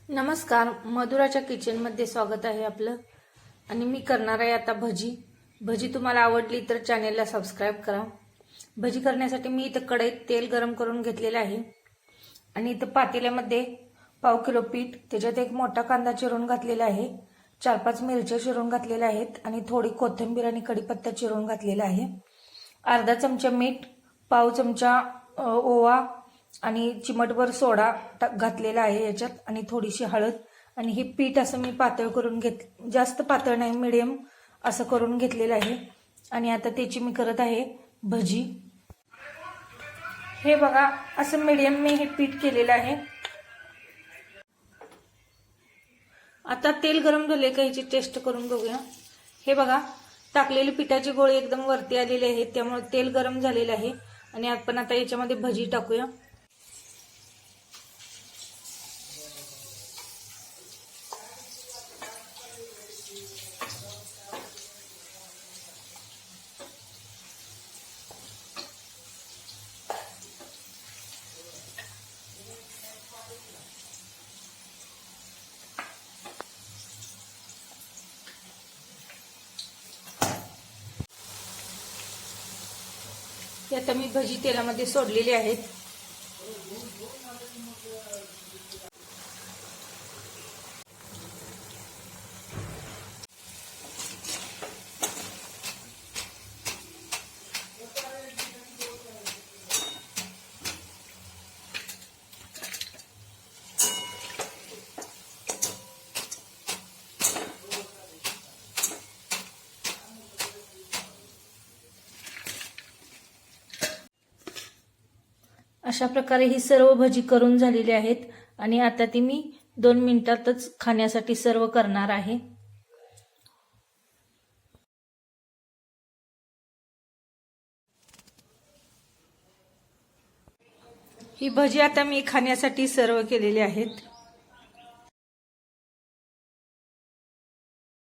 नमस्कार, मधुराच्या किचनमध्ये स्वागत आहे आपलं। आणि मी करणार आहे आता भजी। भजी तुम्हाला आवडली तर चॅनेलला सबस्क्राइब करा। भजी करण्यासाठी मी इथं कढईत तेल गरम करून घेतलेलं आहे आणि इथं पातेल्यामध्ये पाव किलो पीठ, त्याच्यात एक मोठा कांदा चिरून घातलेला आहे, 4-5 मिरच्या चिरून घातलेल्या आहेत आणि थोडी कोथिंबीर आणि कढीपत्ता चिरून घातलेला आहे, अर्धा चमचा मीठ, पाव चमचा ओवा आणि चिमटभर सोडा घातलेला आहे याच्यात आणि थोडीशी हळद। आणि हे पीठ असं मी पातळ करून जास्त पातळ नाही, मीडियम असं करून घेतलेलं आहे। आणि आता त्याची मी करत आहे भजी। हे बघा, असं मीडियम मी हे पीठ केलेलं आहे। आता तेल गरम झाले का याची टेस्ट करून बघूया। हे बघा, टाकलेली पिठाची गोळी एकदम वरती आलेली आहे, त्यामुळे तेल गरम झालेलं आहे। आणि आपण आता याच्यामध्ये भजी टाकूया। हे आता मी भजी तेलामध्ये सोडलेली आहेत। अशा प्रकारे ही सर्व भजी करून झालेली आहेत आणि आता ती मी 2 मिनिटातच खाण्यासाठी सर्व करणार आहे। ही भजी आता मी खाण्यासाठी सर्व केलेली आहेत।